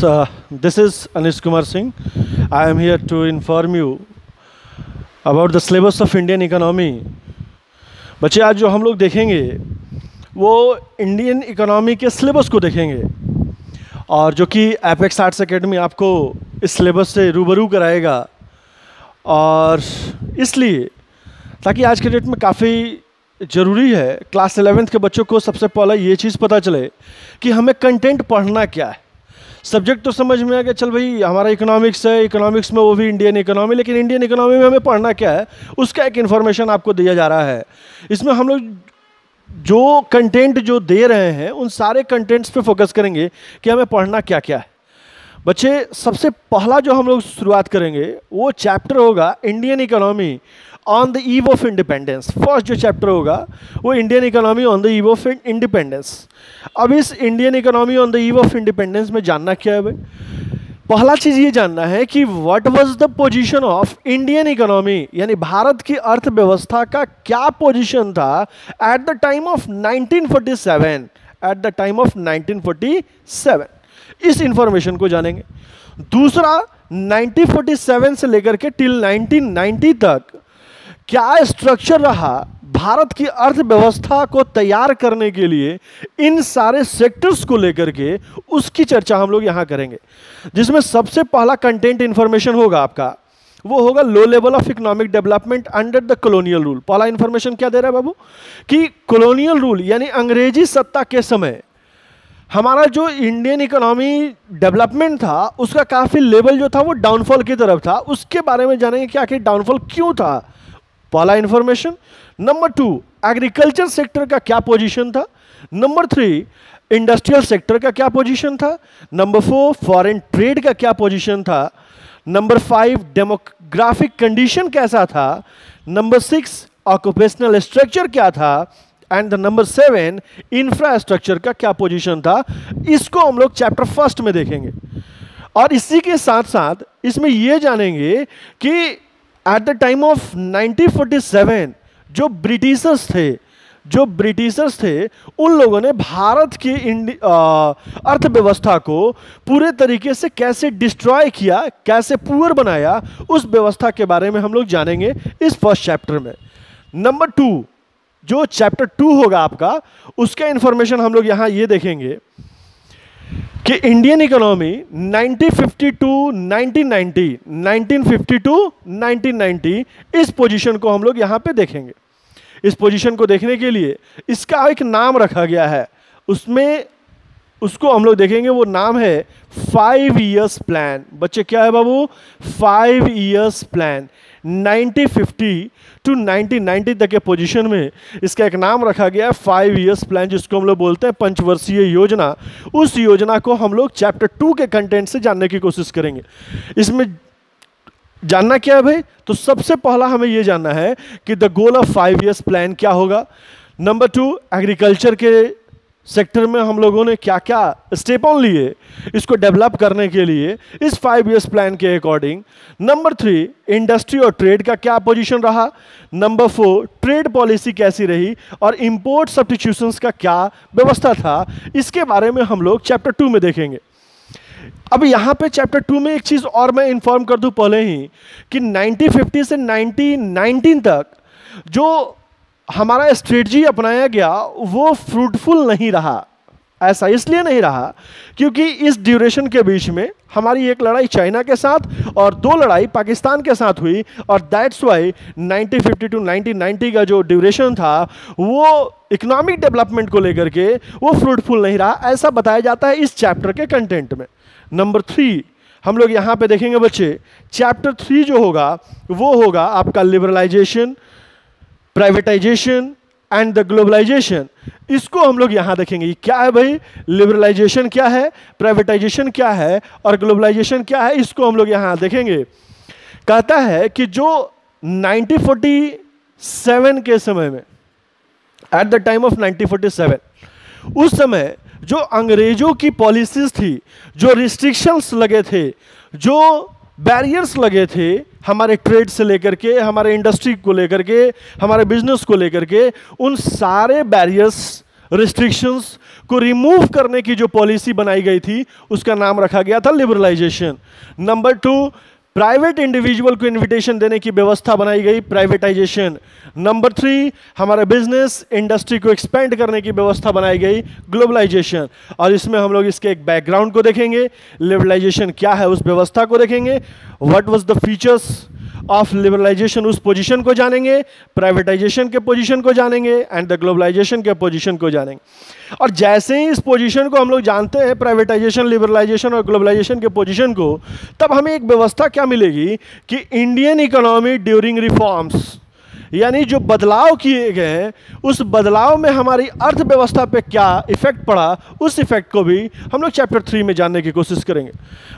This is Anish Kumar Singh. I am here to inform you about the syllabus of Indian economy. बच्चे आज जो हम लोग देखेंगे वो इंडियन इकोनॉमी के सिलेबस को देखेंगे और जो कि एपेक्स आर्ट्स एकेडमी आपको इस सिलेबस से रूबरू कराएगा। और इसलिए ताकि आज के डेट में काफ़ी ज़रूरी है क्लास 11th के बच्चों को सबसे पहला ये चीज़ पता चले कि हमें कंटेंट पढ़ना क्या है। सब्जेक्ट तो समझ में आ गया, चल भाई हमारा इकोनॉमिक्स है, इकोनॉमिक्स में वो भी इंडियन इकोनॉमी, लेकिन इंडियन इकोनॉमी में हमें पढ़ना क्या है उसका एक इन्फॉर्मेशन आपको दिया जा रहा है। इसमें हम लोग जो कंटेंट जो दे रहे हैं उन सारे कंटेंट्स पे फोकस करेंगे कि हमें पढ़ना क्या क्या है। बच्चे सबसे पहला जो हम लोग शुरुआत करेंगे वो चैप्टर होगा Indian economy on the eve of independence. First जो चैप्टर होगा वो Indian economy on the eve of independence. अब इस Indian economy on the eve of independence में जानना क्या है भाई? पहला चीज़ ये जानना है कि what was the position of Indian economy, यानी भारत की अर्थव्यवस्था का क्या पोजीशन था at the time of 1947। At the time of 1947 इस इंफॉर्मेशन को जानेंगे। दूसरा 1947 से लेकर के टिल 1990 तक क्या स्ट्रक्चर रहा भारत की अर्थव्यवस्था को तैयार करने के लिए, इन सारे सेक्टर्स को लेकर के उसकी चर्चा हम लोग यहां करेंगे। जिसमें सबसे पहला कंटेंट इंफॉर्मेशन होगा आपका वो होगा low level of economic development under the colonial rule. पहला इंफॉर्मेशन क्या दे रहा है बाबू कि कॉलोनियल रूल यानी अंग्रेजी सत्ता के समय हमारा जो इंडियन इकोनॉमी डेवलपमेंट था उसका काफ़ी लेवल जो था वो डाउनफॉल की तरफ था। उसके बारे में जानेंगे कि आखिर डाउनफॉल क्यों था, पहला इंफॉर्मेशन। नंबर 2 एग्रीकल्चर सेक्टर का क्या पोजीशन था। नंबर 3 इंडस्ट्रियल सेक्टर का क्या पोजीशन था। नंबर 4 फॉरेन ट्रेड का क्या पोजीशन था। नंबर 5 डेमोग्राफिक कंडीशन कैसा था। नंबर 6 ऑक्यूपेशनल स्ट्रक्चर क्या था। एंड द नंबर 7 इंफ्रास्ट्रक्चर का क्या पोजीशन था। इसको हम लोग चैप्टर फर्स्ट में देखेंगे। और इसी के साथ साथ इसमें यह जानेंगे कि एट द टाइम ऑफ 1947 जो ब्रिटिशर्स थे उन लोगों ने भारत की अर्थव्यवस्था को पूरे तरीके से कैसे डिस्ट्रॉय किया, कैसे पुअर बनाया, उस व्यवस्था के बारे में हम लोग जानेंगे इस फर्स्ट चैप्टर में। नंबर 2 जो चैप्टर 2 होगा आपका उसका इंफॉर्मेशन हम लोग यहां ये देखेंगे कि इंडियन इकोनॉमी 1950 इस पोजीशन को हम लोग यहां पे देखेंगे। इस पोजीशन को देखने के लिए इसका एक नाम रखा गया है, उसमें उसको हम लोग देखेंगे, वो नाम है 5 इयर्स प्लान। बच्चे क्या है बाबू? 5 इयर्स प्लान। 1950 टू 1990 तक के पोजीशन में इसका एक नाम रखा गया है 5 इयर्स प्लान, जिसको हम लोग बोलते हैं पंचवर्षीय योजना। उस योजना को हम लोग चैप्टर 2 के कंटेंट से जानने की कोशिश करेंगे। इसमें जानना क्या है भाई? तो सबसे पहला हमें यह जानना है कि the goal of 5 years plan क्या होगा। नंबर 2 एग्रीकल्चर के सेक्टर में हम लोगों ने क्या क्या स्टेप ऑन लिए इसको डेवलप करने के लिए इस 5 इयर्स प्लान के अकॉर्डिंग। नंबर 3 इंडस्ट्री और ट्रेड का क्या पोजीशन रहा। नंबर 4 ट्रेड पॉलिसी कैसी रही और इंपोर्ट सब्स्टिट्यूशंस का क्या व्यवस्था था। इसके बारे में हम लोग चैप्टर 2 में देखेंगे। अब यहाँ पे चैप्टर 2 में एक चीज़ और मैं इन्फॉर्म कर दूं पहले ही कि 1950 से 1919 तक जो हमारा स्ट्रेटजी अपनाया गया वो फ्रूटफुल नहीं रहा। ऐसा इसलिए नहीं रहा क्योंकि इस ड्यूरेशन के बीच में हमारी एक लड़ाई चाइना के साथ और 2 लड़ाई पाकिस्तान के साथ हुई, और दैट्स वाई 1950 टू 1990 का जो ड्यूरेशन था वो इकोनॉमिक डेवलपमेंट को लेकर के वो फ्रूटफुल नहीं रहा, ऐसा बताया जाता है इस चैप्टर के कंटेंट में। नंबर 3 हम लोग यहाँ पे देखेंगे बच्चे, चैप्टर 3 जो होगा वो होगा आपका liberalisation, privatisation and the globalisation. इसको हम लोग यहां देखेंगे क्या है भाई, लिबरलाइजेशन क्या है, प्राइवेटाइजेशन क्या है और ग्लोबलाइजेशन क्या है, इसको हम लोग यहां देखेंगे। कहता है कि जो 1947 के समय में, एट द टाइम ऑफ 1947, उस समय जो अंग्रेजों की पॉलिसीज थी, जो रिस्ट्रिक्शंस लगे थे, जो बैरियर्स लगे थे हमारे ट्रेड से लेकर के, हमारे इंडस्ट्री को लेकर के, हमारे बिजनेस को लेकर के, उन सारे बैरियर्स रिस्ट्रिक्शंस को रिमूव करने की जो पॉलिसी बनाई गई थी उसका नाम रखा गया था लिबरलाइजेशन। नंबर 2, प्राइवेट इंडिविजुअल को इन्विटेशन देने की व्यवस्था बनाई गई, प्राइवेटाइजेशन। नंबर 3, हमारा बिजनेस इंडस्ट्री को एक्सपेंड करने की व्यवस्था बनाई गई, ग्लोबलाइजेशन। और इसमें हम लोग इसके एक बैकग्राउंड को देखेंगे, लिबरलाइजेशन क्या है उस व्यवस्था को देखेंगे, what was the features of liberalisation उस पोजीशन को जानेंगे, प्राइवेटाइजेशन के पोजीशन को जानेंगे एंड द ग्लोबलाइजेशन के पोजीशन को जानेंगे। और जैसे ही इस पोजीशन को हम लोग जानते हैं, प्राइवेटाइजेशन, लिबरलाइजेशन और ग्लोबलाइजेशन के पोजीशन को, तब हमें एक व्यवस्था क्या मिलेगी कि इंडियन इकोनॉमी ड्यूरिंग रिफॉर्म्स, यानी जो बदलाव किए गए उस बदलाव में हमारी अर्थव्यवस्था पे क्या इफेक्ट पड़ा, उस इफेक्ट को भी हम लोग चैप्टर 3 में जानने की कोशिश करेंगे।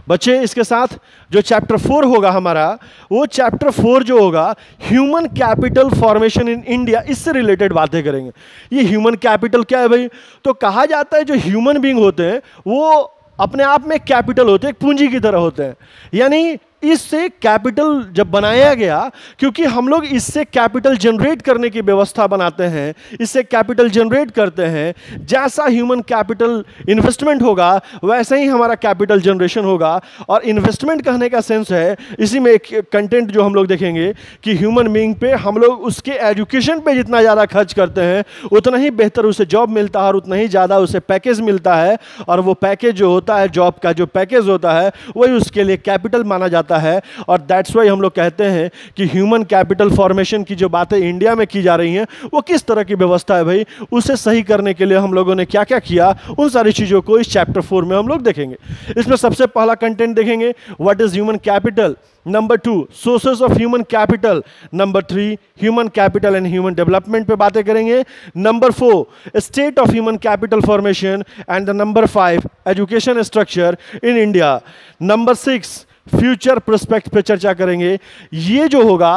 बच्चे, इसके साथ जो चैप्टर 4 होगा हमारा, वो चैप्टर 4 जो होगा human capital formation in India, इससे रिलेटेड बातें करेंगे। ये ह्यूमन कैपिटल क्या है भाई? तो कहा जाता है जो ह्यूमन बीइंग होते हैं वो अपने आप में कैपिटल होते हैं, एक पूंजी की तरह होते हैं। यानी इससे कैपिटल जब बनाया गया, क्योंकि हम लोग इससे कैपिटल जनरेट करने की व्यवस्था बनाते हैं, इससे कैपिटल जनरेट करते हैं, जैसा ह्यूमन कैपिटल इन्वेस्टमेंट होगा वैसे ही हमारा कैपिटल जनरेशन होगा। और इन्वेस्टमेंट कहने का सेंस है, इसी में एक कंटेंट जो हम लोग देखेंगे कि ह्यूमन बीइंग पे हम लोग उसके एजुकेशन पे जितना ज़्यादा खर्च करते हैं उतना ही बेहतर उसे जॉब मिलता है और उतना ही ज़्यादा उसे पैकेज मिलता है। और वो पैकेज जो होता है, जॉब का जो पैकेज होता है, वही उसके लिए कैपिटल माना जाता है। और दैट्स वाई हम लोग कहते हैं कि ह्यूमन कैपिटल फॉर्मेशन की जो बातें इंडिया में की जा रही हैं वो किस तरह की व्यवस्था है भाई, उसे सही करने के लिए हम लोगों ने क्या क्या किया, उन सारी चीजों को इस चैप्टर 4 में हम लोग देखेंगे। इसमें सबसे पहला कंटेंट देखेंगे, what is human capital. Number 2, sources of human capital. Number 3, human capital and human development पे बातें करेंगे। Number 4, state of human capital formation and the number 5, education structure in India. Number 6, future prospect पे चर्चा करेंगे। ये जो होगा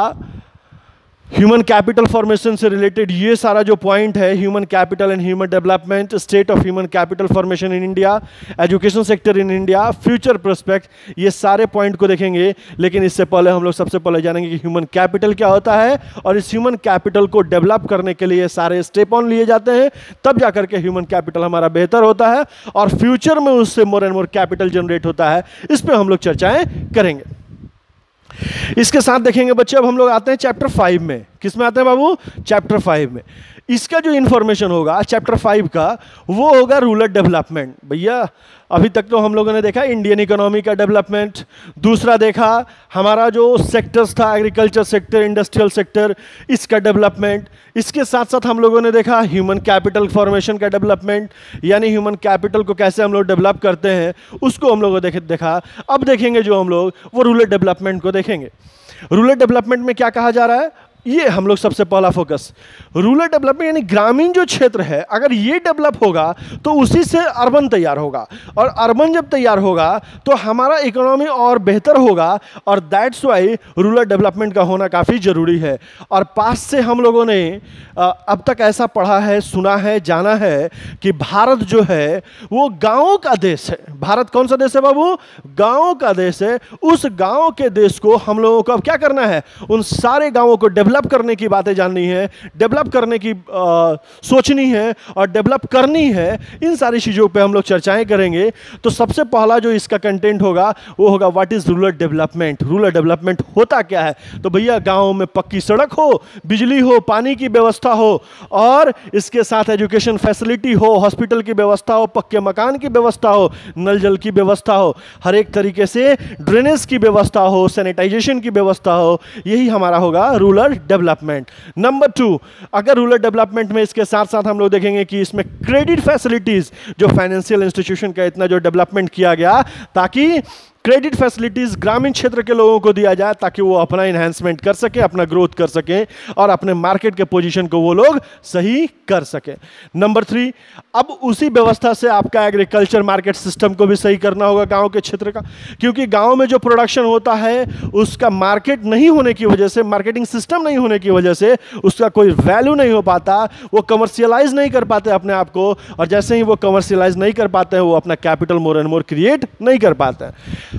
human capital formation से रिलेटेड ये सारा जो पॉइंट है, human capital and human development, state of human capital formation in India, education sector in India, future prospect, ये सारे पॉइंट को देखेंगे। लेकिन इससे पहले हम लोग सबसे पहले जानेंगे कि ह्यूमन कैपिटल क्या होता है और इस ह्यूमन कैपिटल को डेवलप करने के लिए सारे स्टेप ऑन लिए जाते हैं, तब जाकर के ह्यूमन कैपिटल हमारा बेहतर होता है और फ्यूचर में उससे more and more capital generate होता है। इस पर हम लोग चर्चाएं करेंगे। इसके साथ देखेंगे बच्चे, अब हम लोग आते हैं चैप्टर 5 में। किस में आते हैं बाबू? चैप्टर 5 में। इसका जो इंफॉर्मेशन होगा चैप्टर 5 का, वो होगा रूरल डेवलपमेंट। भैया अभी तक तो हम लोगों ने देखा इंडियन इकोनॉमी का डेवलपमेंट, दूसरा देखा हमारा जो सेक्टर्स था, एग्रीकल्चर सेक्टर, इंडस्ट्रियल सेक्टर, इसका डेवलपमेंट। इसके साथ साथ हम लोगों ने देखा ह्यूमन कैपिटल फॉर्मेशन का डेवलपमेंट, यानी ह्यूमन कैपिटल को कैसे हम लोग डेवलप करते हैं उसको हम लोगों ने देखा। अब देखेंगे जो हम लोग वो रूरल डेवलपमेंट को देखेंगे। रूरल डेवलपमेंट में क्या कहा जा रहा है, ये हम लोग सबसे पहला फोकस, रूरल डेवलपमेंट यानी ग्रामीण जो क्षेत्र है, अगर ये डेवलप होगा तो उसी से अर्बन तैयार होगा, और अर्बन जब तैयार होगा तो हमारा इकोनॉमी और बेहतर होगा। और दैट्स वाई रूरल डेवलपमेंट का होना काफ़ी ज़रूरी है। और पास से हम लोगों ने अब तक ऐसा पढ़ा है, सुना है, जाना है कि भारत जो है वो गाँवों का देश है। भारत कौन सा देश है बाबू? गाँवों का देश है। उस गाँव के देश को हम लोगों को अब क्या करना है, उन सारे गाँवों को डेवलप करने की बातें जाननी है, डेवलप करने की सोचनी है और डेवलप करनी है। इन सारी चीज़ों पे हम लोग चर्चाएं करेंगे। तो सबसे पहला जो इसका कंटेंट होगा वो होगा what is rural development. Rural development होता क्या है? तो भैया गाँव में पक्की सड़क हो, बिजली हो, पानी की व्यवस्था हो, और इसके साथ एजुकेशन फैसिलिटी हो, हॉस्पिटल की व्यवस्था हो, पक्के मकान की व्यवस्था हो, नल जल की व्यवस्था हो, हर एक तरीके से ड्रेनेज की व्यवस्था हो, सैनिटाइजेशन की व्यवस्था हो। यही हमारा होगा रूरल डेवलपमेंट। नंबर 2, अगर रूरल डेवलपमेंट में इसके साथ साथ हम लोग देखेंगे कि इसमें क्रेडिट फैसिलिटीज, जो फाइनेंशियल इंस्टीट्यूशन का इतना जो डेवलपमेंट किया गया ताकि क्रेडिट फैसिलिटीज ग्रामीण क्षेत्र के लोगों को दिया जाए ताकि वो अपना इन्हांसमेंट कर सके, अपना ग्रोथ कर सके और अपने मार्केट के पोजीशन को वो लोग सही कर सके। नंबर 3, अब उसी व्यवस्था से आपका एग्रीकल्चर मार्केट सिस्टम को भी सही करना होगा गांव के क्षेत्र का, क्योंकि गांव में जो प्रोडक्शन होता है उसका मार्केट नहीं होने की वजह से, मार्केटिंग सिस्टम नहीं होने की वजह से उसका कोई वैल्यू नहीं हो पाता, वो कमर्शियलाइज नहीं कर पाते अपने आप को, और जैसे ही वो कमर्शियलाइज नहीं कर पाते हैं वो अपना capital more and more create नहीं कर पाते हैं।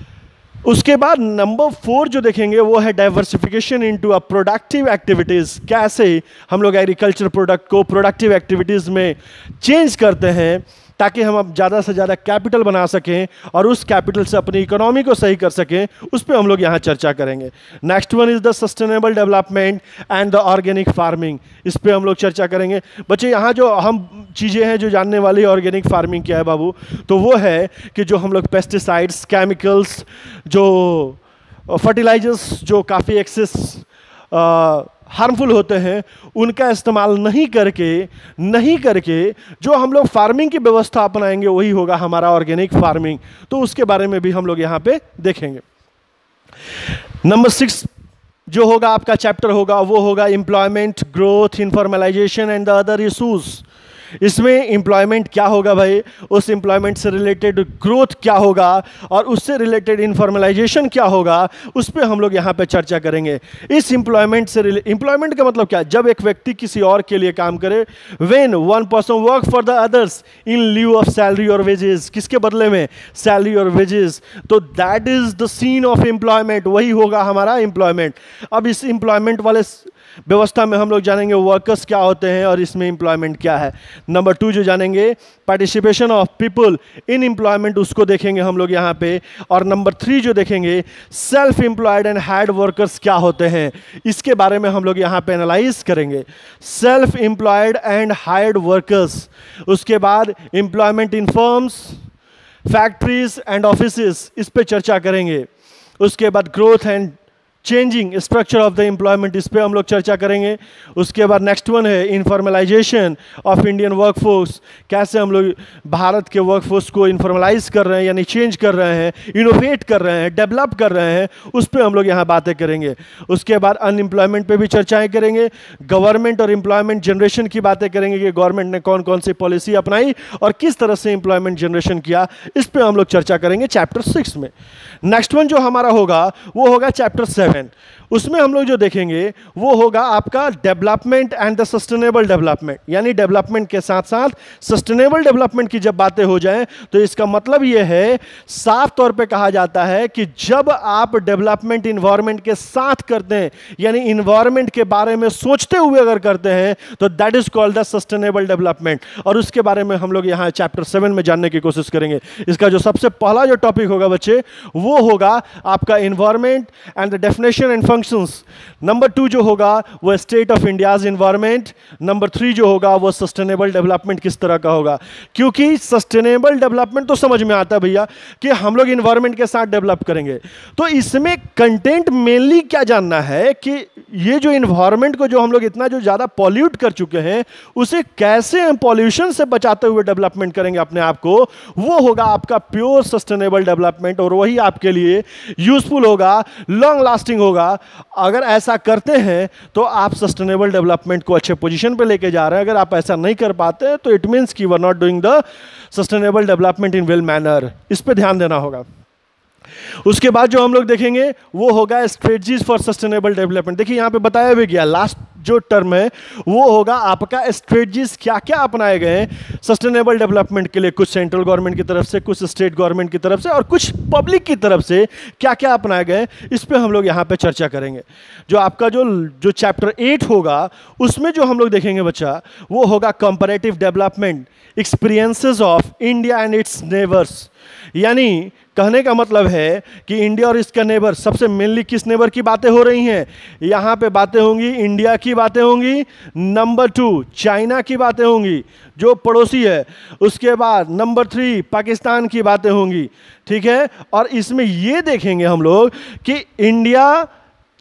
उसके बाद नंबर 4 जो देखेंगे वो है diversification into a productive activities. कैसे हम लोग एग्रीकल्चर प्रोडक्ट को प्रोडक्टिव एक्टिविटीज में चेंज करते हैं ताकि हम अब ज़्यादा से ज़्यादा कैपिटल बना सकें और उस कैपिटल से अपनी इकोनॉमी को सही कर सकें, उस पर हम लोग यहाँ चर्चा करेंगे। Next one is the sustainable development and the organic farming, इस पर हम लोग चर्चा करेंगे। बच्चे यहाँ जो अहम चीज़ें हैं जो जानने वाली, ऑर्गेनिक फार्मिंग क्या है बाबू, तो वो है कि जो हम लोग पेस्टिसाइड्स, केमिकल्स, जो फर्टिलाइजर्स जो काफ़ी एक्सेस हार्मफुल होते हैं, उनका इस्तेमाल नहीं करके जो हम लोग फार्मिंग की व्यवस्था अपनाएंगे वही होगा हमारा ऑर्गेनिक फार्मिंग। तो उसके बारे में भी हम लोग यहाँ पे देखेंगे। नंबर 6 जो होगा आपका चैप्टर होगा वो होगा employment, growth, informalisation and the other issues. इसमें एम्प्लॉयमेंट क्या होगा भाई, उस एम्प्लॉयमेंट से रिलेटेड ग्रोथ क्या होगा और उससे रिलेटेड इनफॉर्मलाइजेशन क्या होगा, उस पर हम लोग यहाँ पे चर्चा करेंगे। इस एम्प्लॉयमेंट से एम्प्लॉयमेंट का मतलब क्या, जब एक व्यक्ति किसी और के लिए काम करे, when one person work for the others in lieu of salary और वेजेस, किसके बदले में, सैलरी और वेजेस, तो that is the scene of employment, वही होगा हमारा एम्प्लॉयमेंट। अब इस एम्प्लॉयमेंट वाले व्यवस्था में हम लोग जानेंगे वर्कर्स क्या होते हैं और इसमें एम्प्लॉयमेंट क्या है। नंबर 2 जो जानेंगे participation of people in employment, उसको देखेंगे हम लोग यहाँ पे। और नंबर 3 जो देखेंगे self employed and hired workers क्या होते हैं, इसके बारे में हम लोग यहाँ पे एनालाइज करेंगे। Self employed and hired workers, उसके बाद employment in firms, factories and offices, इस पे चर्चा करेंगे। उसके बाद growth and changing structure of the employment, इस पे हम लोग चर्चा करेंगे। उसके बाद नेक्स्ट वन है इनफॉर्मलाइजेशन ऑफ इंडियन वर्कफोर्स, कैसे हम लोग भारत के वर्कफोर्स को इनफॉर्मलाइज कर रहे हैं, यानी चेंज कर रहे हैं, इनोवेट कर रहे हैं, डेवलप कर रहे हैं, उस पे हम लोग यहाँ बातें करेंगे। उसके बाद अनएम्प्लॉयमेंट पे भी चर्चाएं करेंगे, गवर्नमेंट और एम्प्लॉयमेंट जनरेशन की बातें करेंगे कि गवर्नमेंट ने कौन कौन सी पॉलिसी अपनाई और किस तरह से एम्प्लॉयमेंट जनरेशन किया, इस पे हम लोग चर्चा करेंगे चैप्टर 6 में। नेक्स्ट वन जो हमारा होगा वो होगा चैप्टर 7। उसमें हम लोग जो देखेंगे वो होगा आपका development and the sustainable development, यानी डेवलपमेंट के साथ साथ सस्टेनेबल डेवलपमेंट की जब बातें हो जाएं तो इसका मतलब ये है, साफ तौर पे कहा जाता है कि जब आप डेवलपमेंट इन्वायरमेंट के साथ करते हैं, यानी इन्वायरमेंट के बारे में सोचते हुए अगर करते हैं, तो that is called the sustainable development. और उसके बारे में हम लोग यहाँ चैप्टर 7 में जानने की कोशिश करेंगे। इसका जो सबसे पहला जो टॉपिक होगा बच्चे वो होगा आपका environment and the definition and functions. Number 2 जो होगा वो state of India's environment. Number 3 जो होगा वो सस्टेनेबल डेवलपमेंट किस तरह का होगा, क्योंकि सस्टेनेबल डेवलपमेंट तो समझ में आता है भैया कि हम लोग इन्वायरमेंट के साथ डेवलप करेंगे, तो इसमें कंटेंट मेनली क्या जानना है कि ये जो इन्वायरमेंट को जो हम लोग इतना जो ज्यादा पॉल्यूट कर चुके हैं उसे कैसे हम पॉल्यूशन से बचाते हुए डेवलपमेंट करेंगे अपने आप को, वो होगा आपका प्योर सस्टेनेबल डेवलपमेंट। और वही आपके लिए यूजफुल होगा, लॉन्ग लास्टिंग होगा। अगर ऐसा करते हैं तो आप सस्टेनेबल डेवलपमेंट को अच्छे पोजीशन पे लेके जा रहे हैं। अगर आप ऐसा नहीं कर पाते हैं तो इट मींस कि we are not doing the sustainable development in well manner. इस पे ध्यान देना होगा। उसके बाद जो हम लोग देखेंगे वो होगा स्ट्रेटजीज फॉर सस्टेनेबल डेवलपमेंट। देखिए यहाँ पे बताया भी गया, लास्ट जो टर्म है वो होगा आपका स्ट्रेटजीज क्या क्या अपनाए गए हैं सस्टेनेबल डेवलपमेंट के लिए, कुछ सेंट्रल गवर्नमेंट की तरफ से, कुछ स्टेट गवर्नमेंट की तरफ से और कुछ पब्लिक की तरफ से क्या क्या अपनाए गए, इस पे हम लोग यहाँ पे चर्चा करेंगे। जो आपका जो चैप्टर 8 होगा उसमें जो हम लोग देखेंगे बच्चा वो होगा comparative development experiences of India and it's neighbours. यानी कहने का मतलब है कि इंडिया और इसका नेबर, सबसे मेनली किस नेबर की बातें हो रही हैं, यहाँ पे बातें होंगी इंडिया की बातें होंगी, नंबर 2 चाइना की बातें होंगी जो पड़ोसी है, उसके बाद नंबर 3 पाकिस्तान की बातें होंगी, ठीक है। और इसमें ये देखेंगे हम लोग कि इंडिया,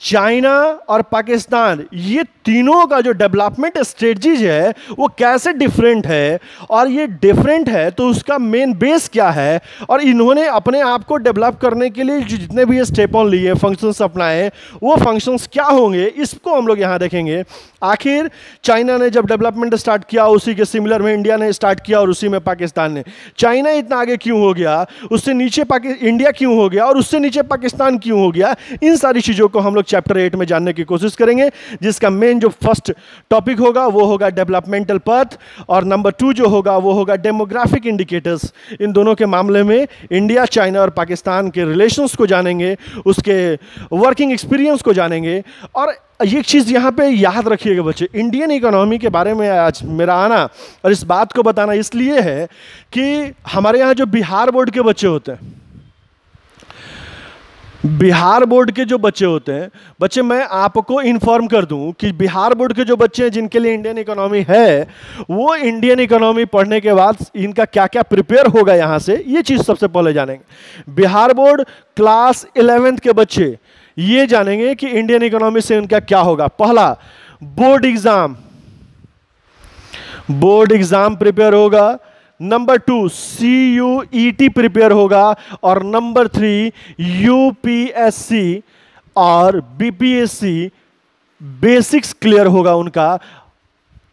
चाइना और पाकिस्तान, ये तीनों का जो डेवलपमेंट स्ट्रेटजीज है वो कैसे डिफरेंट है, और ये डिफरेंट है तो उसका मेन बेस क्या है, और इन्होंने अपने आप को डेवलप करने के लिए जितने भी स्टेप ऑन लिए, फंक्शंस अपनाए, वो फंक्शंस क्या होंगे, इसको हम लोग यहाँ देखेंगे। आखिर चाइना ने जब डेवलपमेंट स्टार्ट किया उसी के सिमिलर में इंडिया ने स्टार्ट किया और उसी में पाकिस्तान ने। चाइना इतना आगे क्यों हो गया, उससे नीचे इंडिया क्यों हो गया और उससे नीचे पाकिस्तान क्यों हो गया, इन सारी चीज़ों को हम लोग चैप्टर 8 में जानने की कोशिश करेंगे, जिसका मेन जो फर्स्ट टॉपिक होगा वो होगा डेवलपमेंटल पथ, और नंबर 2 जो होगा वो होगा डेमोग्राफिक इंडिकेटर्स। इन दोनों के मामले में इंडिया, चाइना और पाकिस्तान के रिलेशंस को जानेंगे, उसके वर्किंग एक्सपीरियंस को जानेंगे। और एक चीज़ यहाँ पे याद रखिएगा बच्चे, इंडियन इकोनॉमी के बारे में आज मेरा आना और इस बात को बताना इसलिए है कि हमारे यहाँ जो बिहार बोर्ड के बच्चे होते हैं, बिहार बोर्ड के जो बच्चे होते हैं, बच्चे मैं आपको इन्फॉर्म कर दूं कि बिहार बोर्ड के जो बच्चे हैं जिनके लिए इंडियन इकोनॉमी है, वो इंडियन इकोनॉमी पढ़ने के बाद इनका क्या क्या प्रिपेयर होगा यहाँ से, ये चीज़ सबसे पहले जानेंगे। बिहार बोर्ड क्लास 11th के बच्चे ये जानेंगे कि इंडियन इकोनॉमी से उनका क्या होगा। पहला, बोर्ड एग्जाम प्रिपेयर होगा। नंबर 2, CUET प्रिपेयर होगा। और नंबर 3, UPSC और BPSC बेसिक्स क्लियर होगा, उनका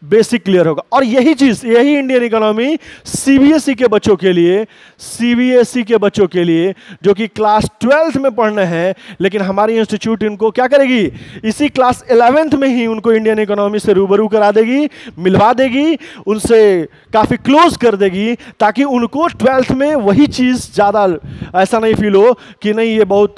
बेसिक क्लियर होगा। और यही चीज, यही इंडियन इकोनॉमी CBSE के बच्चों के लिए, CBSE के बच्चों के लिए जो कि क्लास 12th में पढ़ना है, लेकिन हमारी इंस्टीट्यूट इनको क्या करेगी, इसी क्लास 11th में ही उनको इंडियन इकोनॉमी से रूबरू करा देगी, मिलवा देगी, उनसे काफी क्लोज कर देगी, ताकि उनको 12th में वही चीज ज्यादा ऐसा नहीं फील हो कि नहीं ये बहुत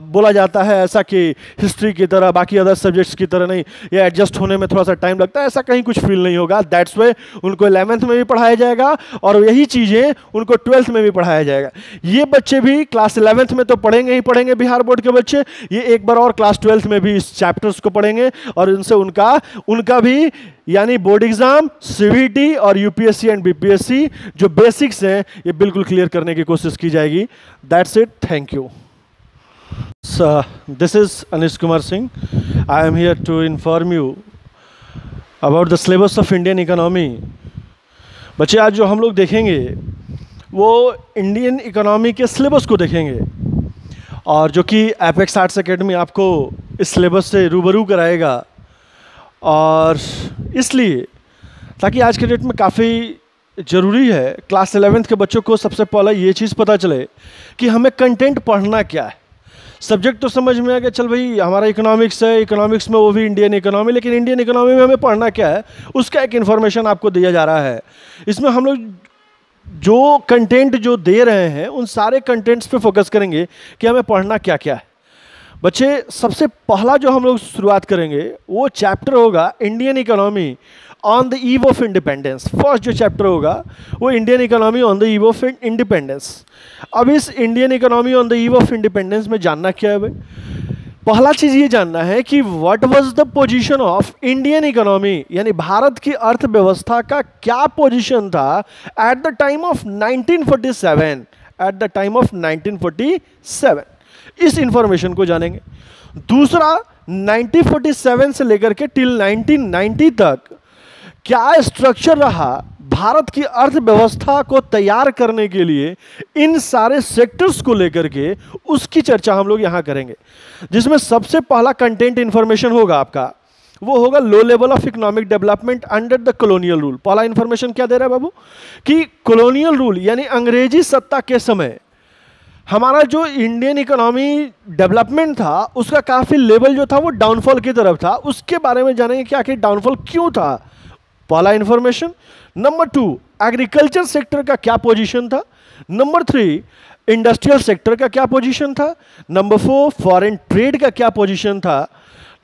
बोला जाता है ऐसा कि हिस्ट्री की तरह, बाकी अदर सब्जेक्ट्स की तरह नहीं, ये एडजस्ट होने में थोड़ा सा टाइम लगता है, ऐसा कहीं कुछ फील नहीं होगा। दैट्स वे उनको 11th में भी पढ़ाया जाएगा और यही चीजें उनको 12th में भी पढ़ाया जाएगा। ये बच्चे भी क्लास 11th में तो पढ़ेंगे ही पढ़ेंगे, बिहार बोर्ड के बच्चे, ये एक बार और क्लास 12th में भी इस चैप्टर्स को पढ़ेंगे और इनसे उनका भी यानी बोर्ड एग्जाम, CBT और UPSC एंड BPSC जो बेसिक्स हैं ये बिल्कुल क्लियर करने की कोशिश की जाएगी। That's it, thank you. This is Anish Kumar Singh. I am here to inform you about the syllabus of Indian economy. बच्चे आज जो हम लोग देखेंगे वो इंडियन इकोनॉमी के सिलेबस को देखेंगे, और जो कि एपेक्स आर्ट्स एकेडमी आपको इस सिलेबस से रूबरू कराएगा। और इसलिए ताकि आज के डेट में काफ़ी ज़रूरी है क्लास 11th के बच्चों को सबसे पहले ये चीज़ पता चले कि हमें कंटेंट पढ़ना क्या है। सब्जेक्ट तो समझ में आ गया, चल भाई हमारा इकोनॉमिक्स है, इकोनॉमिक्स में वो भी इंडियन इकोनॉमी, लेकिन इंडियन इकोनॉमी में हमें पढ़ना क्या है उसका एक इन्फॉर्मेशन आपको दिया जा रहा है। इसमें हम लोग जो कंटेंट जो दे रहे हैं उन सारे कंटेंट्स पे फोकस करेंगे कि हमें पढ़ना क्या क्या है। बच्चे सबसे पहला जो हम लोग शुरुआत करेंगे वो चैप्टर होगा Indian economy on the eve of independence. First जो चैप्टर होगा वो Indian economy on the eve of independence. अब इस Indian economy on the eve of independence में जानना क्या है भाई, पहला चीज ये जानना है कि what was the position of Indian economy, यानी भारत की अर्थव्यवस्था का क्या पोजीशन था at the time of 1947, at the time of 1947। इस इंफॉर्मेशन को जानेंगे। दूसरा, 1947 से लेकर के टिल 1990 तक क्या स्ट्रक्चर रहा भारत की अर्थव्यवस्था को तैयार करने के लिए, इन सारे सेक्टर्स को लेकर के उसकी चर्चा हम लोग यहां करेंगे। जिसमें सबसे पहला कंटेंट इंफॉर्मेशन होगा आपका, वो होगा low level of economic development under the colonial rule. पहला इंफॉर्मेशन क्या दे रहा है बाबू कि कॉलोनियल रूल यानी अंग्रेजी सत्ता के समय हमारा जो इंडियन इकोनॉमी डेवलपमेंट था उसका काफी लेवल जो था वो डाउनफॉल की तरफ था। उसके बारे में जानेंगे कि आखिर डाउनफॉल क्यों था, पहला इंफॉर्मेशन। नंबर 2, एग्रीकल्चर सेक्टर का क्या पोजीशन था। नंबर 3, इंडस्ट्रियल सेक्टर का क्या पोजीशन था। नंबर 4, फॉरेन ट्रेड का क्या पोजीशन था।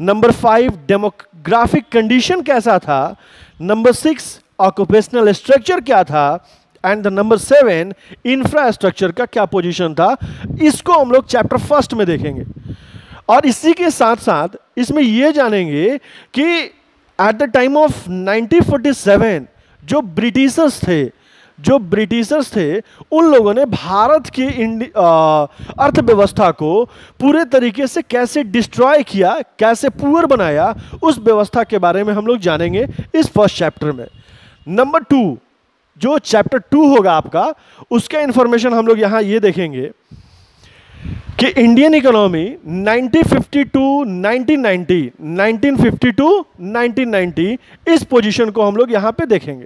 नंबर 5, डेमोग्राफिक कंडीशन कैसा था। नंबर 6, ऑक्यूपेशनल स्ट्रक्चर क्या था। एंड नंबर 7, इंफ्रास्ट्रक्चर का क्या पोजीशन था। इसको हम लोग चैप्टर फर्स्ट में देखेंगे। और इसी के साथ साथ इसमें यह जानेंगे कि एट द टाइम ऑफ 1947 जो ब्रिटिशर्स थे उन लोगों ने भारत की अर्थव्यवस्था को पूरे तरीके से कैसे डिस्ट्रॉय किया, कैसे पुअर बनाया, उस व्यवस्था के बारे में हम लोग जानेंगे इस फर्स्ट चैप्टर में। नंबर 2 जो चैप्टर 2 होगा आपका, उसका इंफॉर्मेशन हम लोग यहां ये देखेंगे कि इंडियन इकोनॉमी 1952-1990 इस पोजीशन को हम लोग यहां पे देखेंगे।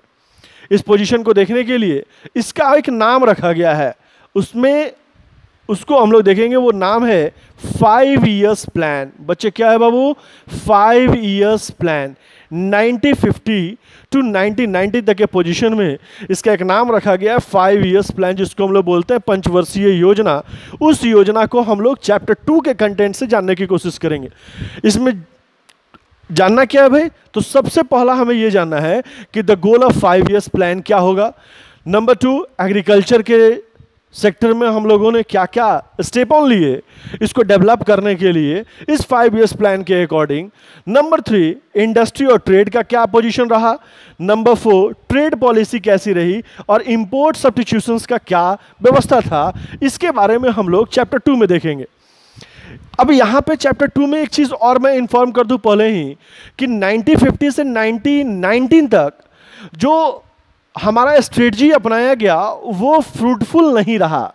इस पोजीशन को देखने के लिए इसका एक नाम रखा गया है, उसमें उसको हम लोग देखेंगे, वो नाम है 5 इयर्स प्लान। बच्चे क्या है बाबू? 5 इयर्स प्लान। 1950 टू 1990 तक के पोजीशन में इसका एक नाम रखा गया है 5 इयर्स प्लान, जिसको हम लोग बोलते हैं पंचवर्षीय योजना। उस योजना को हम लोग चैप्टर 2 के कंटेंट से जानने की कोशिश करेंगे। इसमें जानना क्या है भाई? तो सबसे पहला हमें यह जानना है कि the goal of 5 years plan क्या होगा। नंबर 2, एग्रीकल्चर के सेक्टर में हम लोगों ने क्या क्या स्टेप ऑन लिए इसको डेवलप करने के लिए इस 5 इयर्स प्लान के अकॉर्डिंग। नंबर 3, इंडस्ट्री और ट्रेड का क्या पोजीशन रहा। नंबर 4, ट्रेड पॉलिसी कैसी रही और इंपोर्ट सब्स्टिट्यूशंस का क्या व्यवस्था था। इसके बारे में हम लोग चैप्टर 2 में देखेंगे। अब यहाँ पे चैप्टर 2 में एक चीज़ और मैं इन्फॉर्म कर दूँ पहले ही कि 1950 से 1919 तक जो हमारा स्ट्रेटजी अपनाया गया वो फ्रूटफुल नहीं रहा।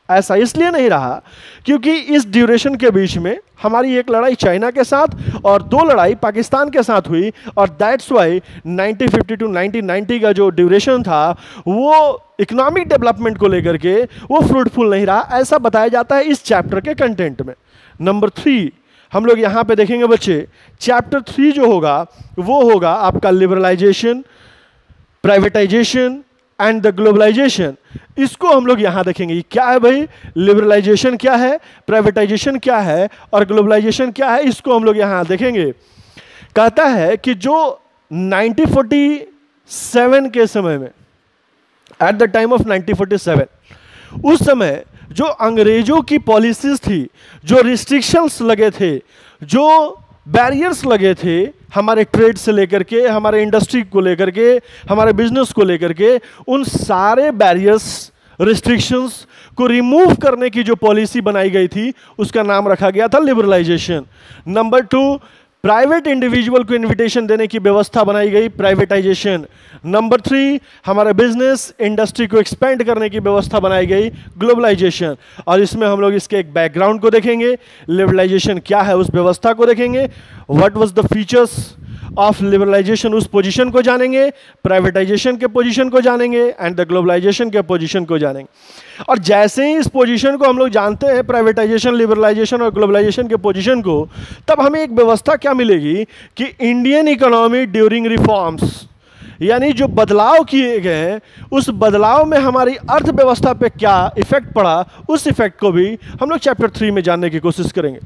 ऐसा इसलिए नहीं रहा क्योंकि इस ड्यूरेशन के बीच में हमारी एक लड़ाई चाइना के साथ और 2 लड़ाई पाकिस्तान के साथ हुई, और दैट्स वाई 1950 टू 1990 का जो ड्यूरेशन था वो इकोनॉमिक डेवलपमेंट को लेकर के वो फ्रूटफुल नहीं रहा, ऐसा बताया जाता है इस चैप्टर के कंटेंट में। नंबर 3 हम लोग यहाँ पे देखेंगे बच्चे, चैप्टर 3 जो होगा वो होगा आपका liberalisation, privatisation and the globalisation. इसको हम लोग यहां देखेंगे क्या है भाई, लिबरलाइजेशन क्या है, प्राइवेटाइजेशन क्या है और ग्लोबलाइजेशन क्या है, इसको हम लोग यहां देखेंगे। कहता है कि जो 1947 के समय में, एट द टाइम ऑफ 1947, उस समय जो अंग्रेजों की पॉलिसीज थी, जो रिस्ट्रिक्शंस लगे थे, जो बैरियर्स लगे थे हमारे ट्रेड से लेकर के, हमारे इंडस्ट्री को लेकर के, हमारे बिजनेस को लेकर के, उन सारे बैरियर्स रिस्ट्रिक्शंस को रिमूव करने की जो पॉलिसी बनाई गई थी उसका नाम रखा गया था लिबरलाइजेशन। नंबर 2, प्राइवेट इंडिविजुअल को इन्विटेशन देने की व्यवस्था बनाई गई, प्राइवेटाइजेशन। नंबर 3, हमारे बिजनेस इंडस्ट्री को एक्सपेंड करने की व्यवस्था बनाई गई, ग्लोबलाइजेशन। और इसमें हम लोग इसके एक बैकग्राउंड को देखेंगे, लिबरलाइजेशन क्या है उस व्यवस्था को देखेंगे, what was the features of liberalisation उस पोजीशन को जानेंगे, प्राइवेटाइजेशन के पोजीशन को जानेंगे एंड द ग्लोबलाइजेशन के पोजीशन को जानेंगे। और जैसे ही इस पोजीशन को हम लोग जानते हैं, प्राइवेटाइजेशन, लिबरलाइजेशन और ग्लोबलाइजेशन के पोजीशन को, तब हमें एक व्यवस्था क्या मिलेगी कि इंडियन इकोनॉमी ड्यूरिंग रिफॉर्म्स, यानी जो बदलाव किए गए हैं उस बदलाव में हमारी अर्थव्यवस्था पे क्या इफेक्ट पड़ा, उस इफेक्ट को भी हम लोग चैप्टर 3 में जानने की कोशिश करेंगे।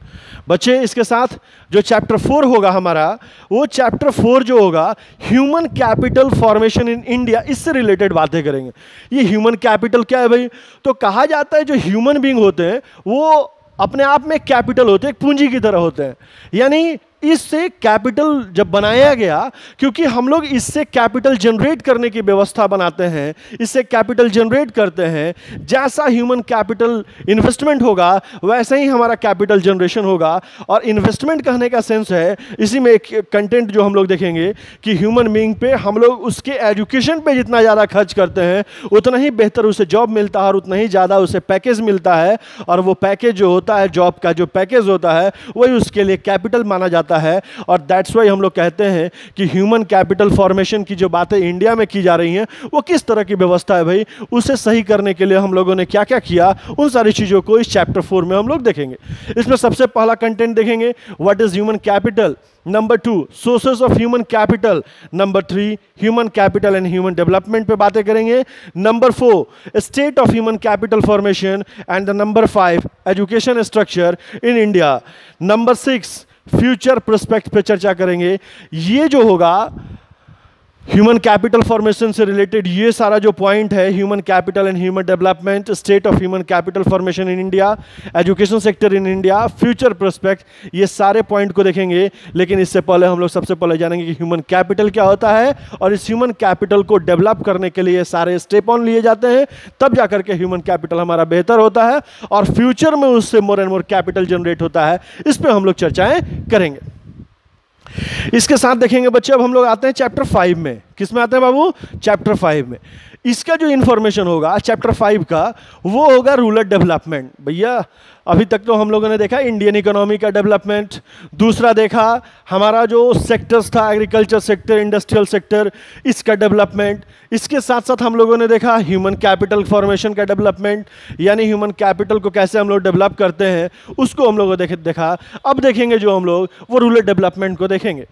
बच्चे इसके साथ जो चैप्टर 4 होगा हमारा, वो चैप्टर 4 जो होगा human capital formation in India, इससे रिलेटेड बातें करेंगे। ये ह्यूमन कैपिटल क्या है भाई? तो कहा जाता है जो ह्यूमन बीइंग होते हैं वो अपने आप में कैपिटल होते हैं, एक पूंजी की तरह होते हैं। यानी इससे कैपिटल जब बनाया गया, क्योंकि हम लोग इससे कैपिटल जनरेट करने की व्यवस्था बनाते हैं, इससे कैपिटल जनरेट करते हैं, जैसा ह्यूमन कैपिटल इन्वेस्टमेंट होगा वैसे ही हमारा कैपिटल जनरेशन होगा। और इन्वेस्टमेंट कहने का सेंस है, इसी में एक कंटेंट जो हम लोग देखेंगे कि ह्यूमन बीइंग पे हम लोग उसके एजुकेशन पे जितना ज़्यादा खर्च करते हैं उतना ही बेहतर उसे जॉब मिलता है और उतना ही ज़्यादा उसे पैकेज मिलता है, और वो पैकेज जो होता है, जॉब का जो पैकेज होता है, वही उसके लिए कैपिटल माना जाता है। और दैट्स वाई हम लोग कहते हैं कि ह्यूमन कैपिटल फॉर्मेशन की जो बातें इंडिया में की जा रही हैं वो किस तरह की व्यवस्था है भाई, उसे सही करने के लिए हम लोगों ने क्या क्या किया, उन सारी चीज़ों को इस चैप्टर 4 में हम लोग देखेंगे। इसमें सबसे पहला कंटेंट देखेंगे what is human capital, number 2 sources of human capital, number 3 human capital and human development पे बातें करेंगे, number 4 state of human capital formation and the number 5 education structure in India, number 6 future prospect पे चर्चा करेंगे। ये जो होगा human capital formation से रिलेटेड ये सारा जो पॉइंट है, human capital and human development, state of human capital formation in India, education sector in India, future prospect, ये सारे पॉइंट को देखेंगे। लेकिन इससे पहले हम लोग सबसे पहले जानेंगे कि ह्यूमन कैपिटल क्या होता है, और इस ह्यूमन कैपिटल को डेवलप करने के लिए सारे स्टेप ऑन लिए जाते हैं, तब जाकर के ह्यूमन कैपिटल हमारा बेहतर होता है और फ्यूचर में उससे more and more capital generate होता है। इस पर हम लोग चर्चाएं करेंगे। इसके साथ देखेंगे बच्चे, अब हम लोग आते हैं चैप्टर 5 में। किस में आते हैं बाबू? चैप्टर 5 में। इसका जो इंफॉर्मेशन होगा चैप्टर 5 का, वो होगा रूरल डेवलपमेंट। भैया अभी तक तो हम लोगों ने देखा इंडियन इकोनॉमी का डेवलपमेंट, दूसरा देखा हमारा जो सेक्टर्स था, एग्रीकल्चर सेक्टर, इंडस्ट्रियल सेक्टर, इसका डेवलपमेंट। इसके साथ साथ हम लोगों ने देखा ह्यूमन कैपिटल फॉर्मेशन का डेवलपमेंट, यानी ह्यूमन कैपिटल को कैसे हम लोग डेवलप करते हैं उसको हम लोगों ने देखा। अब देखेंगे जो हम लोग वो रूरल डेवलपमेंट को देखेंगे।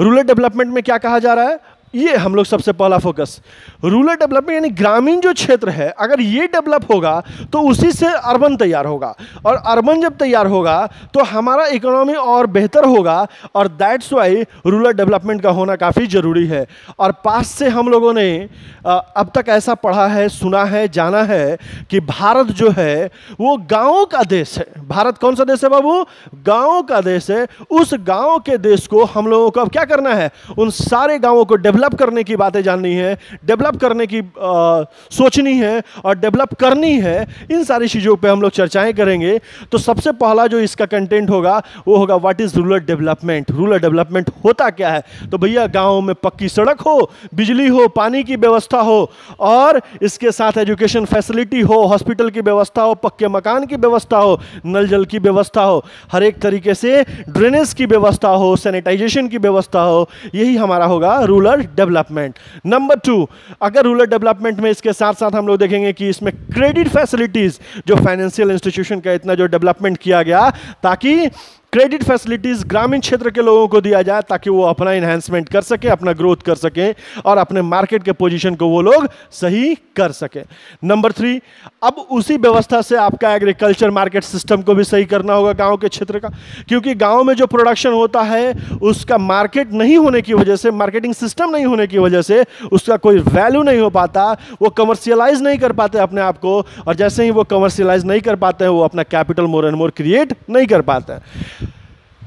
रूरल डेवलपमेंट में क्या कहा जा रहा है, ये हम लोग सबसे पहला फोकस, रूरल डेवलपमेंट यानी ग्रामीण जो क्षेत्र है, अगर ये डेवलप होगा तो उसी से अर्बन तैयार होगा, और अर्बन जब तैयार होगा तो हमारा इकोनॉमी और बेहतर होगा, और दैट्स वाई रूरल डेवलपमेंट का होना काफ़ी ज़रूरी है। और पास से हम लोगों ने अब तक ऐसा पढ़ा है, सुना है, जाना है कि भारत जो है वो गाँवों का देश है। भारत कौन सा देश है बाबू? गाँवों का देश है। उस गाँव के देश को हम लोगों को अब क्या करना है, उन सारे गाँवों को डेवलप करने की बातें जाननी है, डेवलप करने की सोचनी है और डेवलप करनी है। इन सारी चीजों पे हम लोग चर्चाएं करेंगे। तो सबसे पहला जो इसका कंटेंट होगा वो होगा what is rural development. Rural development होता क्या है? तो भैया गांव में पक्की सड़क हो, बिजली हो, पानी की व्यवस्था हो, और इसके साथ एजुकेशन फैसिलिटी हो, हॉस्पिटल की व्यवस्था हो, पक्के मकान की व्यवस्था हो, नल जल की व्यवस्था हो, हर एक तरीके से ड्रेनेज की व्यवस्था हो, सैनिटाइजेशन की व्यवस्था हो। यही हमारा होगा रूरल डेवलपमेंट। नंबर 2, अगर रूरल डेवलपमेंट में इसके साथ साथ हम लोग देखेंगे कि इसमें क्रेडिट फैसिलिटीज, जो फाइनेंशियल इंस्टीट्यूशन का इतना जो डेवलपमेंट किया गया, ताकि क्रेडिट फैसिलिटीज ग्रामीण क्षेत्र के लोगों को दिया जाए ताकि वो अपना इन्हांसमेंट कर सके, अपना ग्रोथ कर सके और अपने मार्केट के पोजीशन को वो लोग सही कर सके। नंबर 3, अब उसी व्यवस्था से आपका एग्रीकल्चर मार्केट सिस्टम को भी सही करना होगा गांव के क्षेत्र का, क्योंकि गांव में जो प्रोडक्शन होता है उसका मार्केट नहीं होने की वजह से, मार्केटिंग सिस्टम नहीं होने की वजह से उसका कोई वैल्यू नहीं हो पाता, वो कमर्शियलाइज नहीं कर पाते अपने आप को, और जैसे ही वो कमर्शियलाइज नहीं कर पाते हैं वो अपना capital more and more create नहीं कर पाते हैं।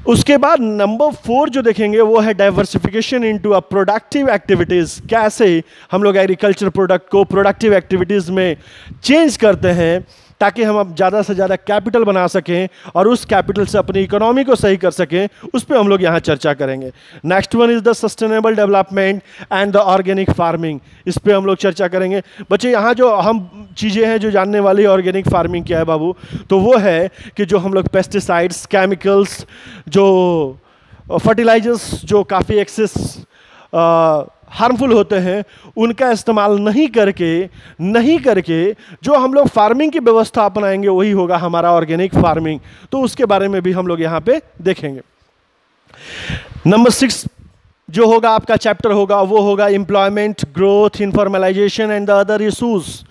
उसके बाद नंबर 4 जो देखेंगे वो है diversification into a productive activities. कैसे हम लोग एग्रीकल्चर प्रोडक्ट को प्रोडक्टिव एक्टिविटीज में चेंज करते हैं ताकि हम अब ज़्यादा से ज़्यादा कैपिटल बना सकें और उस कैपिटल से अपनी इकोनॉमी को सही कर सकें, उस पर हम लोग यहाँ चर्चा करेंगे। Next one is the sustainable development and the organic farming, इस पर हम लोग चर्चा करेंगे। बच्चे यहाँ जो अहम चीज़ें हैं जो जानने वाली, ऑर्गेनिक फार्मिंग क्या है बाबू, तो वो है कि जो हम लोग पेस्टिसाइड्स, केमिकल्स, जो फर्टिलाइजर्स जो काफ़ी एक्सेस हार्मफुल होते हैं, उनका इस्तेमाल नहीं करके जो हम लोग फार्मिंग की व्यवस्था अपनाएंगे वही होगा हमारा ऑर्गेनिक फार्मिंग। तो उसके बारे में भी हम लोग यहाँ पे देखेंगे। नंबर 6 जो होगा आपका चैप्टर होगा वो होगा employment, growth, informalisation and the other issues.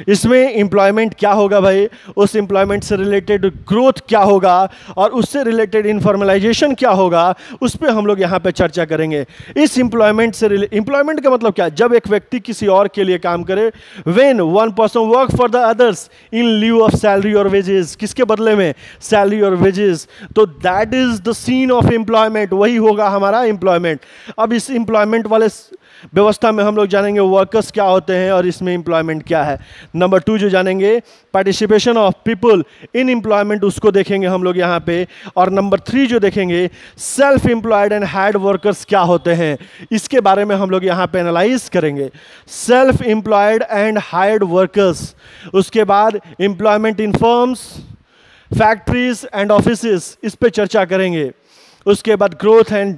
इसमें एम्प्लॉयमेंट क्या होगा भाई, उस एम्प्लॉयमेंट से रिलेटेड ग्रोथ क्या होगा और उससे रिलेटेड इनफॉर्मलाइजेशन क्या होगा, उस पर हम लोग यहाँ पे चर्चा करेंगे। इस एम्प्लॉयमेंट से एम्प्लॉयमेंट का मतलब क्या है? जब एक व्यक्ति किसी और के लिए काम करे, when one person work for the others in lieu of salary और वेजेस, किसके बदले में? सैलरी और वेजेस। तो that is the scene of employment, वही होगा हमारा एम्प्लॉयमेंट। अब इस एम्प्लॉयमेंट वाले व्यवस्था में हम लोग जानेंगे वर्कर्स क्या होते हैं और इसमें एम्प्लॉयमेंट क्या है। नंबर 2 जो जानेंगे participation of people in employment, उसको देखेंगे हम लोग यहाँ पे। और नंबर 3 जो देखेंगे self employed and hired workers क्या होते हैं, इसके बारे में हम लोग यहाँ पे एनालाइज करेंगे। Self employed and hired workers, उसके बाद employment in firms, factories and offices, इस पे चर्चा करेंगे। उसके बाद growth and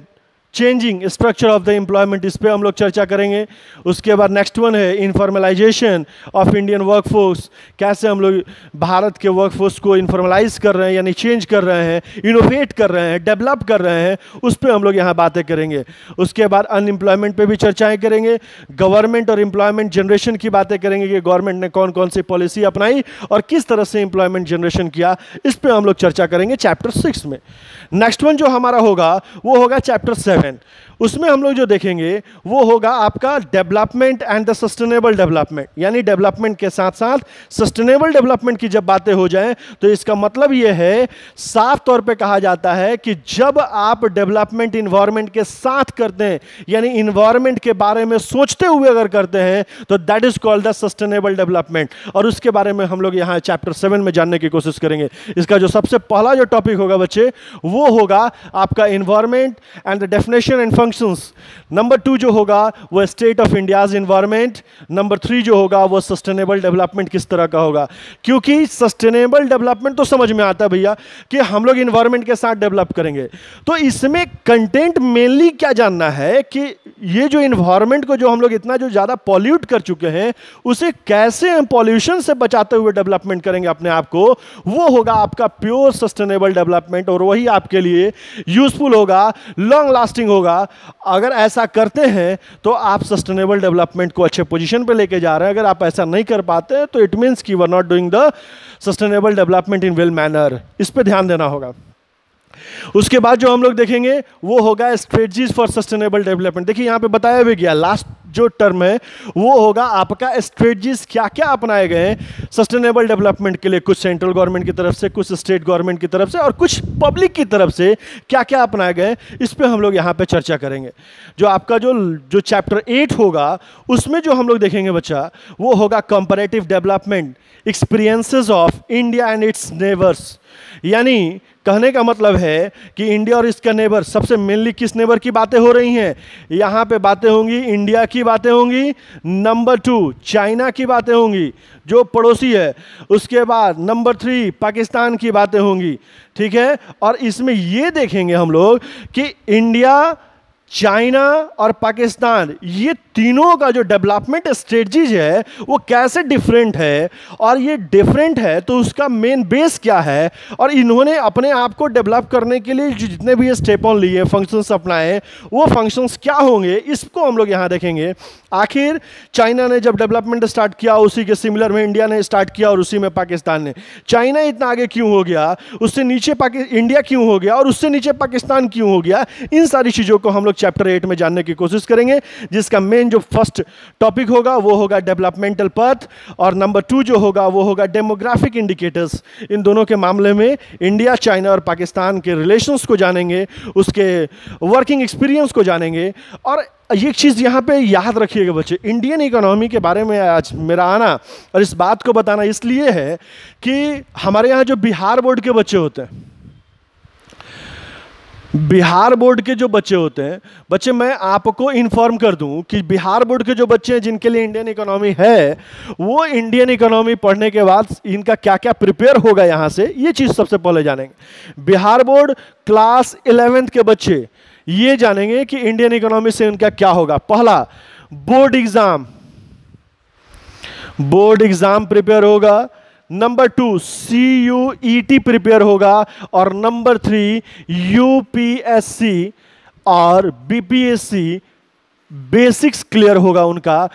changing structure of the employment, इस पे हम लोग चर्चा करेंगे। उसके बाद नेक्स्ट वन है इनफॉर्मलाइजेशन ऑफ इंडियन वर्कफोर्स, कैसे हम लोग भारत के वर्कफोर्स को इनफॉर्मलाइज कर रहे हैं यानी चेंज कर रहे हैं, इनोवेट कर रहे हैं, डेवलप कर रहे हैं, उस पे हम लोग यहाँ बातें करेंगे। उसके बाद अनएम्प्लॉयमेंट पे भी चर्चाएं करेंगे, गवर्नमेंट और एम्प्लॉयमेंट जनरेशन की बातें करेंगे कि गवर्नमेंट ने कौन कौन सी पॉलिसी अपनाई और किस तरह से एम्प्लॉयमेंट जनरेशन किया, इस पे हम लोग चर्चा करेंगे चैप्टर 6 में। नेक्स्ट वन जो हमारा होगा वो होगा चैप्टर 7। उसमें हम लोग जो देखेंगे वो होगा आपका development and the sustainable development, यानी डेवलपमेंट के साथ साथ सस्टेनेबल डेवलपमेंट की जब बातें हो जाएं तो इसका मतलब ये है, साफ तौर पे कहा जाता है कि जब आप डेवलपमेंट इन्वायरमेंट के साथ करते हैं यानी इन्वायरमेंट के बारे में सोचते हुए अगर करते हैं तो that is called the sustainable development. और उसके बारे में हम लोग यहाँ चैप्टर 7 में जानने की कोशिश करेंगे। इसका जो सबसे पहला जो टॉपिक होगा बच्चे वो होगा आपका environment and the definition nation and functions. Number 2 जो होगा वो state of India's environment. Number 3 जो होगा वो सस्टेनेबल डेवलपमेंट किस तरह का होगा, क्योंकि सस्टेनेबल डेवलपमेंट तो समझ में आता है भैया कि हम लोग इन्वायरमेंट के साथ डेवलप करेंगे, तो इसमें कंटेंट मेनली क्या जानना है कि ये जो इन्वायरमेंट को जो हम लोग इतना जो ज़्यादा पॉल्यूट कर चुके हैं उसे कैसे हम पॉल्यूशन से बचाते हुए डेवलपमेंट करेंगे अपने आप को, वो होगा आपका प्योर सस्टेनेबल डेवलपमेंट, और वही आपके लिए यूजफुल होगा, लॉन्ग लास्टिंग होगा। अगर ऐसा करते हैं तो आप सस्टेनेबल डेवलपमेंट को अच्छे पोजीशन पे लेके जा रहे हैं। अगर आप ऐसा नहीं कर पाते हैं तो इट मीन्स कि we are not doing the sustainable development in well manner. इस पे ध्यान देना होगा। उसके बाद जो हम लोग देखेंगे वो होगा स्ट्रेटजीज फॉर सस्टेनेबल डेवलपमेंट। देखिए यहां पे बताया भी गया, लास्ट जो टर्म है वो होगा आपका स्ट्रेटजीज क्या क्या अपनाए गए हैं सस्टेनेबल डेवलपमेंट के लिए, कुछ सेंट्रल गवर्नमेंट की तरफ से, कुछ स्टेट गवर्नमेंट की तरफ से और कुछ पब्लिक की तरफ से क्या क्या अपनाए गए, इस पे हम लोग यहां पे चर्चा करेंगे। जो आपका जो चैप्टर 8 होगा उसमें जो हम लोग देखेंगे बच्चा वो होगा comparative development experiences of India and it's neighbours. यानी कहने का मतलब है कि इंडिया और इसका नेबर, सबसे मेनली किस नेबर की बातें हो रही हैं, यहाँ पे बातें होंगी इंडिया की बातें होंगी, नंबर 2 चाइना की बातें होंगी जो पड़ोसी है, उसके बाद नंबर 3 पाकिस्तान की बातें होंगी, ठीक है। और इसमें ये देखेंगे हम लोग कि इंडिया, चाइना और पाकिस्तान ये तीनों का जो डेवलपमेंट स्ट्रेटजीज है वो कैसे डिफरेंट है, और ये डिफरेंट है तो उसका मेन बेस क्या है, और इन्होंने अपने आप को डेवलप करने के लिए जितने भी ये स्टेप ऑन लिए, फंक्शंस अपनाए, वो फंक्शंस क्या होंगे, इसको हम लोग यहाँ देखेंगे। आखिर चाइना ने जब डेवलपमेंट स्टार्ट किया उसी के सिमिलर में इंडिया ने स्टार्ट किया और उसी में पाकिस्तान ने। चाइना इतना आगे क्यों हो गया, उससे नीचे इंडिया क्यों हो गया और उससे नीचे पाकिस्तान क्यों हो गया, इन सारी चीज़ों को हम लोग चैप्टर 8 में जानने की कोशिश करेंगे, जिसका मेन जो फर्स्ट टॉपिक होगा वो होगा डेवलपमेंटल पथ, और नंबर 2 जो होगा वो होगा डेमोग्राफिक इंडिकेटर्स। इन दोनों के मामले में इंडिया, चाइना और पाकिस्तान के रिलेशंस को जानेंगे, उसके वर्किंग एक्सपीरियंस को जानेंगे। और ये चीज़ यहाँ पे याद रखिएगा बच्चे, इंडियन इकोनॉमी के बारे में आज मेरा आना और इस बात को बताना इसलिए है कि हमारे यहाँ जो बिहार बोर्ड के बच्चे होते हैं, बिहार बोर्ड के जो बच्चे होते हैं, बच्चे मैं आपको इन्फॉर्म कर दूं कि बिहार बोर्ड के जो बच्चे हैं जिनके लिए इंडियन इकोनॉमी है, वो इंडियन इकोनॉमी पढ़ने के बाद इनका क्या क्या प्रिपेयर होगा यहाँ से, ये चीज़ सबसे पहले जानेंगे। बिहार बोर्ड क्लास 11th के बच्चे ये जानेंगे कि इंडियन इकोनॉमी से उनका क्या होगा। पहला बोर्ड एग्जाम प्रिपेयर होगा, नंबर 2 CUET प्रिपेयर होगा, और नंबर 3 UPSC और BPSC बेसिक्स क्लियर होगा, उनका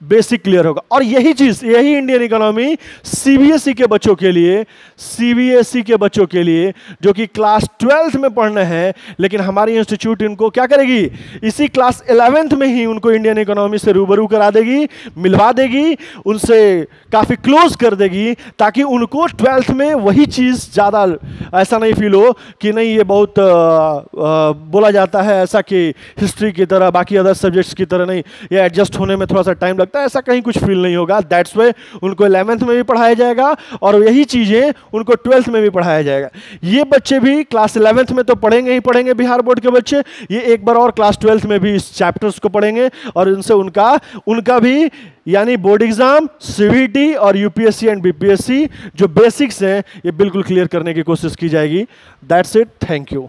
बेसिक क्लियर होगा। और यही चीज, यही इंडियन इकोनॉमी CBSE के बच्चों के लिए, CBSE के बच्चों के लिए जो कि क्लास 12th में पढ़ना है, लेकिन हमारी इंस्टीट्यूट इनको क्या करेगी, इसी क्लास 11th में ही उनको इंडियन इकोनॉमी से रूबरू करा देगी, मिलवा देगी, उनसे काफ़ी क्लोज कर देगी, ताकि उनको 12th में वही चीज़ ज़्यादा ऐसा नहीं फील हो कि नहीं ये बहुत बोला जाता है ऐसा कि हिस्ट्री की तरह, बाकी अदर सब्जेक्ट्स की तरह नहीं, ये एडजस्ट होने में थोड़ा सा टाइम लगता है, ऐसा कहीं कुछ फील नहीं होगा। दैट्स वाई उनको 11th में भी पढ़ाया जाएगा और यही चीज़ें उनको 12th में भी पढ़ाया जाएगा। ये बच्चे भी क्लास 11th में तो पढ़ेंगे ही पढ़ेंगे, बिहार बोर्ड के बच्चे, ये एक बार और क्लास 12th में भी इस चैप्टर्स को पढ़ेंगे और इनसे उनका भी यानी बोर्ड एग्जाम, CBT और UPSC एंड BPSC जो बेसिक्स हैं ये बिल्कुल क्लियर करने की कोशिश की जाएगी। That's it, thank you.